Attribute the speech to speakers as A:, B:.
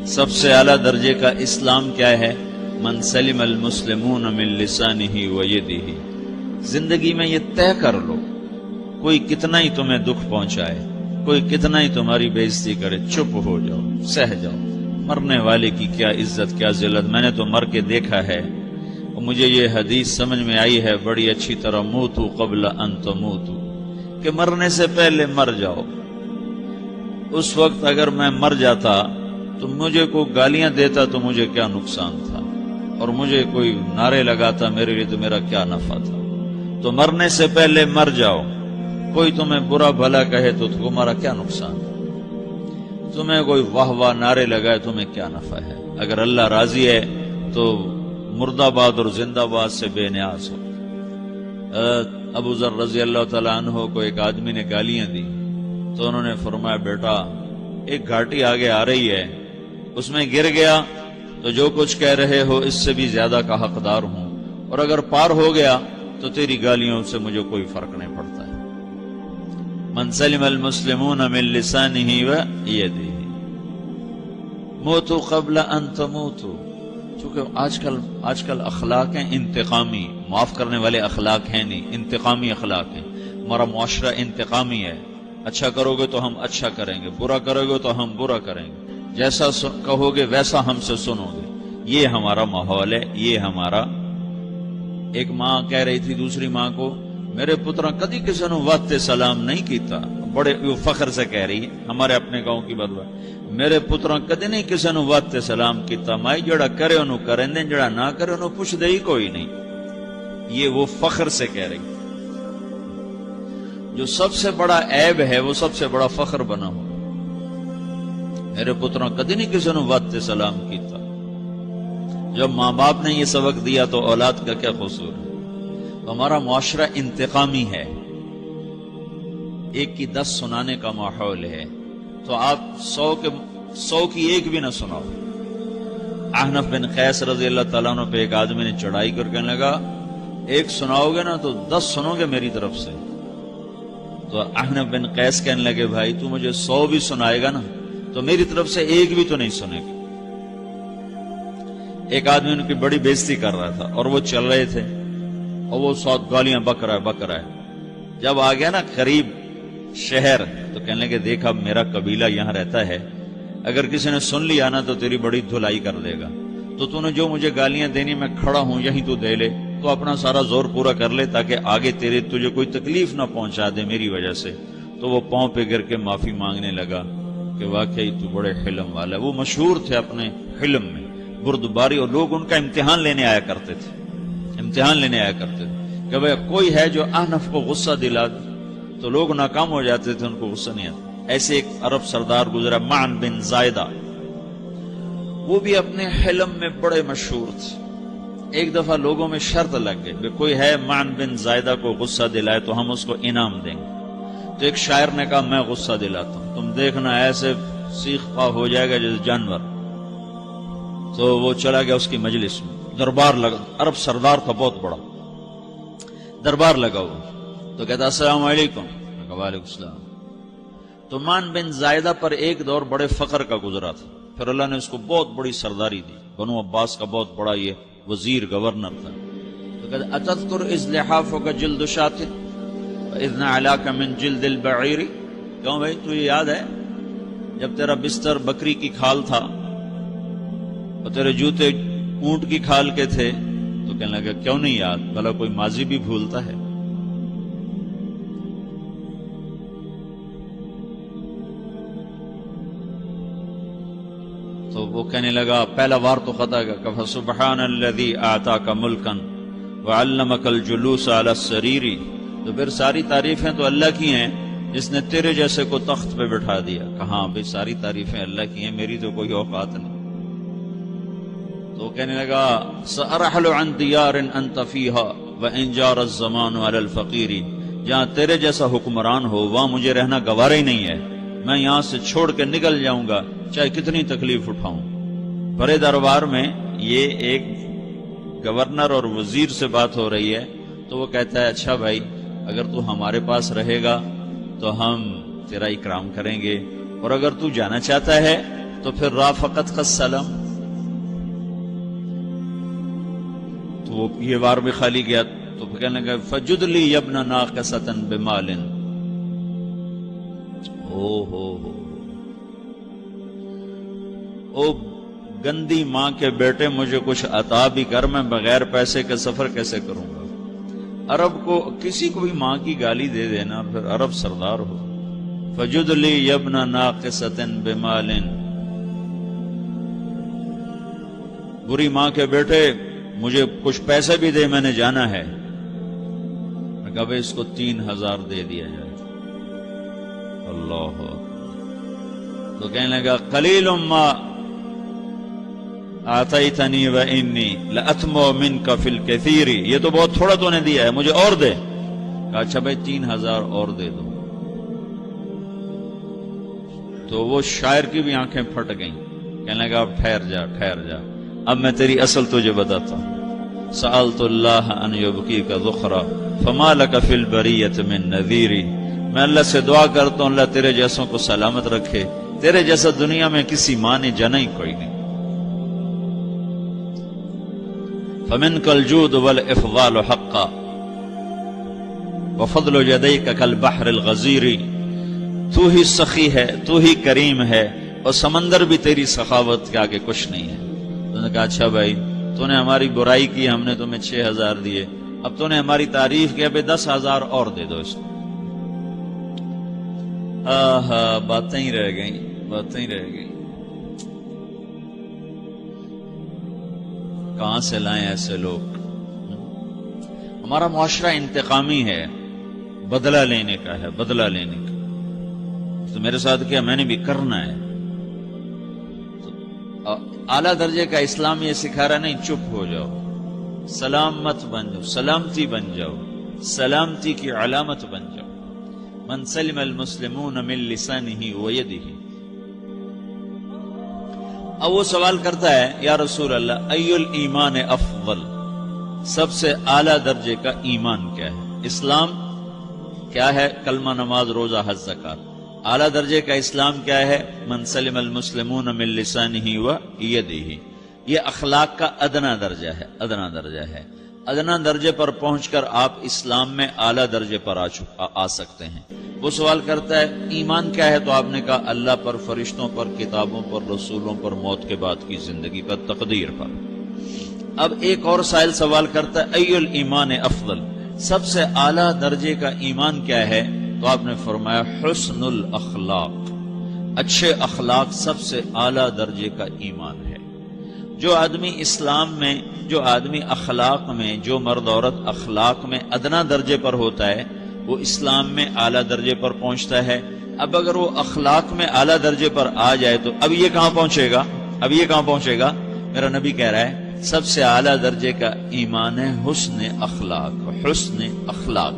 A: سب سے اعلیٰ درجے کا اسلام کیا ہے؟ من سلم المسلمون من لسانہ و یدہ۔ زندگی میں یہ طے کر لو، کوئی کتنا ہی تمہیں دکھ پہنچائے، کوئی کتنا ہی تمہاری بےعزتی کرے، چپ ہو جاؤ، سہ جاؤ۔ مرنے والے کی کیا عزت، کیا ذلت، میں نے تو مر کے دیکھا ہے، اور مجھے یہ حدیث سمجھ میں آئی ہے بڑی اچھی طرح، موتو قبل ان تموتو، کہ مرنے سے پہلے مر جاؤ۔ اس وقت اگر میں مر جاتا تو مجھے کوئی گالیاں دیتا تو مجھے کیا نقصان تھا، اور مجھے کوئی نعرے لگاتا میرے لیے تو میرا کیا نفع تھا۔ تو مرنے سے پہلے مر جاؤ۔ کوئی تمہیں برا بھلا کہے تو تمہارا کیا نقصان ہے، تمہیں کوئی واہ واہ نعرے لگائے تمہیں کیا نفع ہے۔ اگر اللہ راضی ہے تو مردہ باد اور زندہ باد سے بے نیاز ہو۔ ابو ذر رضی اللہ تعالیٰ عنہ کو ایک آدمی نے گالیاں دی تو انہوں نے فرمایا، بیٹا ایک گھاٹی آگے آ رہی ہے، اس میں گر گیا تو جو کچھ کہہ رہے ہو اس سے بھی زیادہ کا حقدار ہوں، اور اگر پار ہو گیا تو تیری گالیوں سے مجھے کوئی فرق نہیں پڑتا ہے۔ من سلم المسلمون من لسانہ و یدہ موتوا قبل ان تموتوا۔ چونکہ آج کل اخلاق ہیں انتقامی، معاف کرنے والے اخلاق ہیں نہیں، انتقامی اخلاق ہیں۔ ہمارا معاشرہ انتقامی ہے، اچھا کرو گے تو ہم اچھا کریں گے، برا کرو گے تو ہم برا کریں گے، جیسا کہو گے ویسا ہم سے سنو گے۔ یہ ہمارا ماحول ہے، یہ ہمارا۔ ایک ماں کہہ رہی تھی دوسری ماں کو، میرے پترا کدی کسی نے وقت سلام نہیں کیتا، بڑے فخر سے کہہ رہی ہے، ہمارے اپنے گاؤں کی بات ہے، میرے پترا کدی نہیں کسی نے وقت سلام کیتا، مائی جڑا کرے انہوں کریں دیں، جڑا نہ کرے انہوں پوچھ دے ہی کوئی نہیں۔ یہ وہ فخر سے کہہ رہی۔ جو سب سے بڑا عیب ہے وہ سب سے بڑا فخر بنا ہو۔ میرے پترا کدی نہیں کسی نے وقت سلام کیتا۔ جب ماں باپ نے یہ سبق دیا تو اولاد کا کیا قصور ہے؟ ہمارا معاشرہ انتقامی ہے، ایک کی 10 سنانے کا ماحول ہے، تو آپ 100 کی ایک بھی نہ سناؤ۔ احنف بن قیس رضی اللہ تعالیٰ عنہ پہ ایک آدمی نے چڑھائی کر کہنے لگا، ایک سناؤ گے نا تو 10 سنو گے میری طرف سے۔ تو احنف بن قیس کہنے لگے، بھائی تو مجھے 100 بھی سنائے گا نا تو میری طرف سے ایک بھی تو نہیں سنے گا۔ ایک آدمی ان کی بڑی بےزتی کر رہا تھا اور وہ چل رہے تھے، اور وہ 100 گالیاں بک رہا ہے۔ جب آ گیا نا قریب شہر تو کہنے لگے، دیکھا میرا قبیلہ یہاں رہتا ہے، اگر کسی نے سن لیا نا تو تیری بڑی دھلائی کر دے گا، تو نے جو مجھے گالیاں دینی میں کھڑا ہوں یہیں تو دے لے، تو اپنا سارا زور پورا کر لے تاکہ آگے تجھے کوئی تکلیف نہ پہنچا دے میری وجہ سے۔ تو وہ پاؤں پہ گر کے معافی مانگنے لگا کہ واقعی تو بڑے حلم والا ہے۔ وہ مشہور تھے اپنے حلم میں، بردباری، اور لوگ ان کا امتحان لینے آیا کرتے تھے کہ بھئی کوئی ہے جو احنف کو غصہ دلا دے، تو لوگ ناکام ہو جاتے تھے، ان کو غصہ نہیں آتا۔ ایسے ایک عرب سردار گزرا، معن بن زائدہ، وہ بھی اپنے حلم میں بڑے مشہور تھے۔ ایک دفعہ لوگوں میں شرط لگ گئی کہ کوئی ہے معن بن زائدہ کو غصہ دلائے تو ہم اس کو انعام دیں گے۔ تو ایک شاعر نے کہا، میں غصہ دلاتا ہوں، تم دیکھنا ایسے سیخ پا ہو جائے گا جیسے جانور۔ تو وہ چلا گیا اس کی مجلس میں، دربار لگا، عرب سردار تھا بہت بڑا، دربار لگا ہوا، تو کہتا السلام علیکم، وعلیکم السلام۔ تو معن بن زائدہ پر ایک دور بڑے فقر کا گزرا تھا، پھر اللہ نے اس کو بہت بڑی سرداری دی، بنو عباس کا بہت بڑا یہ وزیر گورنر تھا۔ تو کہتا اتذکر اذ لحافک جلد شاۃ واذ نعلاک من جلد البعیر، کیوں بھائی تو یہ یاد ہے جب تیرا بستر بکری کی کھال تھا اور تیرے جوتے اونٹ کی کھال کے تھے؟ تو کہنے لگا کیوں نہیں یاد، بھلا کوئی ماضی بھی بھولتا ہے؟ تو وہ کہنے لگا، پہلا وار تو خطا کا، کہ سبحان الذی اعطاک ملکا وعلمک الجلوس علی السریر۔ تو پھر ساری تعریفیں تو اللہ کی ہیں جس نے تیرے جیسے کو تخت پہ بٹھا دیا۔ کہاں بھئی ساری تعریفیں اللہ کی ہیں، میری تو کوئی اوقات نہیں۔ تو کہنے لگا، سأرحل عن دیار انت فیہا وان جار الزمان علی الفقیر، جہاں تیرے جیسا حکمران ہو وہاں مجھے رہنا گوارا ہی نہیں ہے، میں یہاں سے چھوڑ کے نکل جاؤں گا چاہے کتنی تکلیف اٹھاؤں۔ بڑے دربار میں یہ ایک گورنر اور وزیر سے بات ہو رہی ہے، تو وہ کہتا ہے اچھا بھائی اگر تو ہمارے پاس رہے گا تو ہم تیرا اکرام کریں گے، اور اگر تو جانا چاہتا ہے تو پھر رافقت کا سلام. تو وہ یہ بار بھی خالی گیا تو کہنے لگا فجد لی ابن ناقصۃ بمال. او گندی ماں کے بیٹے، مجھے کچھ عطا بھی کر، میں بغیر پیسے کے سفر کیسے کروں گا. عرب کو کسی کو بھی ماں کی گالی دے دینا، پھر عرب سردار ہو. فجد لی ابن ناقصۃ بمال. بری ماں کے بیٹے مجھے کچھ پیسے بھی دے، میں نے جانا ہے. میں کہا اس کو 3000 دے دیا جائے. اللہ تو کہنے لگا قلیل ما آتیتنی و انی لأتمو منک فی الکثیر. یہ تو بہت تھوڑا تو نے دیا ہے، مجھے اور دے. کہا اچھا بھائی 3000 اور دے دو. تو وہ شاعر کی بھی آنکھیں پھٹ گئیں. کہنے لگا اب ٹھہر جا ٹھہر جا، اب میں تیری اصل تجھے بتاتا ہوں. سألت اللہ ان یبکیک ذخرا فما لک فی البریۃ من نذیر. میں اللہ سے دعا کرتا ہوں اللہ تیرے جیسوں کو سلامت رکھے، تیرے جیسا دنیا میں کسی ماں نے جنا ہی کوئی نہیں. فمنک الجود والافضال حقا وفضل یدیک کالبحر الغزیر. تو ہی سخی ہے، تو ہی کریم ہے، اور سمندر بھی تیری سخاوت کے آگے کچھ نہیں ہے. تو نے کہا اچھا بھائی تو نے ہماری برائی کی، ہم نے تمہیں 6000 دیے، اب تو نے ہماری تعریف کی، اب 10,000 اور دے دو اس کو. باتیں ہی رہ گئیں، باتیں ہی رہ گئیں. کہاں سے لائیں ایسے لوگ؟ ہمارا معاشرہ انتقامی ہے، بدلہ لینے کا ہے، بدلہ لینے کا. تو میرے ساتھ کیا میں نے بھی کرنا ہے. تو اعلیٰ درجے کا اسلام یہ سکھا رہا نہیں چپ ہو جاؤ، سلام مت بن جاؤ، سلامتی بن جاؤ، سلامتی کی علامت بن جاؤ. من سلم المسلمون من لسانہ ویدہ. اب وہ سوال کرتا ہے یا رسول اللہ ای الایمان افضل، سب سے اعلیٰ درجے کا ایمان کیا ہے؟ اسلام کیا ہے؟ کلمہ، نماز، روزہ، حج، زکات. اعلیٰ درجے کا اسلام کیا ہے؟ من سلم المسلمون من لسانہ ویدہ. یہ اخلاق کا ادنا درجہ ہے، ادنا درجہ ہے. ادنا درجے پر پہنچ کر آپ اسلام میں اعلیٰ درجے پر آ سکتے ہیں. وہ سوال کرتا ہے ایمان کیا ہے؟ تو آپ نے کہا اللہ پر، فرشتوں پر، کتابوں پر، رسولوں پر، موت کے بعد کی زندگی پر، تقدیر پر. اب ایک اور سائل سوال کرتا ہے ای الایمان افضل، سب سے اعلیٰ درجے کا ایمان کیا ہے؟ تو آپ نے فرمایا حسن الاخلاق، اچھے اخلاق سب سے اعلیٰ درجے کا ایمان ہے. جو آدمی اسلام میں، جو آدمی اخلاق میں، جو مرد عورت اخلاق میں ادنا درجے پر ہوتا ہے وہ اسلام میں اعلیٰ درجے پر پہنچتا ہے. اب اگر وہ اخلاق میں اعلیٰ درجے پر آ جائے تو اب یہ کہاں پہنچے گا؟ اب یہ کہاں پہنچے گا؟ میرا نبی کہہ رہا ہے سب سے اعلیٰ درجے کا ایمان ہے حسن اخلاق، حسن اخلاق.